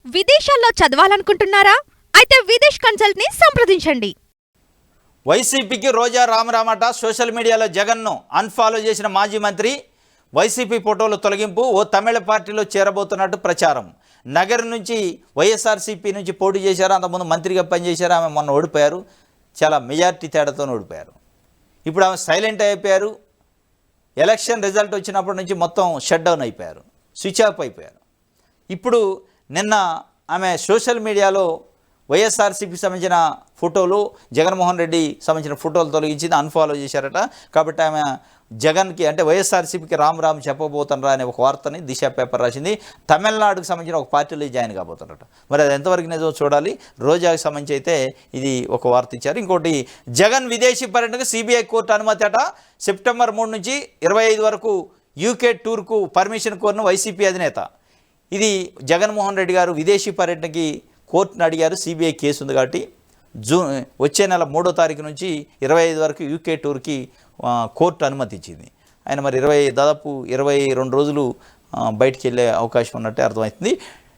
విదేశాల్లో చదవాలనుకుంటున్నారా? అయితే విదేశ్ కన్సల్ట్ ని సంప్రదించండి. వైసీపీకి రోజా రామరామట. సోషల్ మీడియాలో జగన్ను అన్ఫాలో చేసిన మాజీ మంత్రి వైసీపీ ఫోటోలు తొలగింపు, ఓ తమిళ పార్టీలో చేరబోతున్నట్టు ప్రచారం. నగర్ నుంచి వైఎస్ఆర్సీపీ నుంచి పోటీ చేశారు, అంతకుముందు మంత్రిగా పనిచేశారు. ఆమె మొన్న ఓడిపోయారు, చాలా మెజార్టీ తేడాతో ఓడిపోయారు. ఇప్పుడు ఆమె సైలెంట్ అయిపోయారు. ఎలక్షన్ రిజల్ట్ వచ్చినప్పటి నుంచి మొత్తం షట్ డౌన్ అయిపోయారు, స్విచ్ ఆఫ్ అయిపోయారు. ఇప్పుడు నిన్న ఆమె సోషల్ మీడియాలో వైఎస్ఆర్సీపీకి సంబంధించిన ఫోటోలు, జగన్మోహన్ రెడ్డి సంబంధించిన ఫోటోలు తొలగించింది, అన్ఫాలో చేశారట. కాబట్టి ఆమె జగన్కి అంటే వైఎస్ఆర్సీపీకి రామ్ చెప్పబోతున్నారా అనే ఒక వార్తని దిశ పేపర్ రాసింది. తమిళనాడుకు సంబంధించిన ఒక పార్టీలో జాయిన్ కాబోతున్నారట. మరి అది ఎంతవరకు నిజమో చూడాలి. రోజాకి సంబంధించి అయితే ఇది ఒక వార్త ఇచ్చారు. ఇంకోటి, జగన్ విదేశీ పర్యటనకు సిబిఐ కోర్టు అనుమతి అట. సెప్టెంబర్ 3 నుంచి 25 వరకు యూకే టూర్కు పర్మిషన్ కోరిన వైసీపీ అధినేత. ఇది జగన్మోహన్ రెడ్డి గారు విదేశీ పర్యటనకి కోర్టును అడిగారు. సిబిఐ కేసు ఉంది కాబట్టి వచ్చే నెల 3వ తారీఖు నుంచి 25 వరకు యూకే టూర్కి కోర్టు అనుమతి ఇచ్చింది. ఆయన మరి దాదాపు 22 రోజులు బయటికి వెళ్ళే అవకాశం ఉన్నట్టే అర్థమవుతుంది.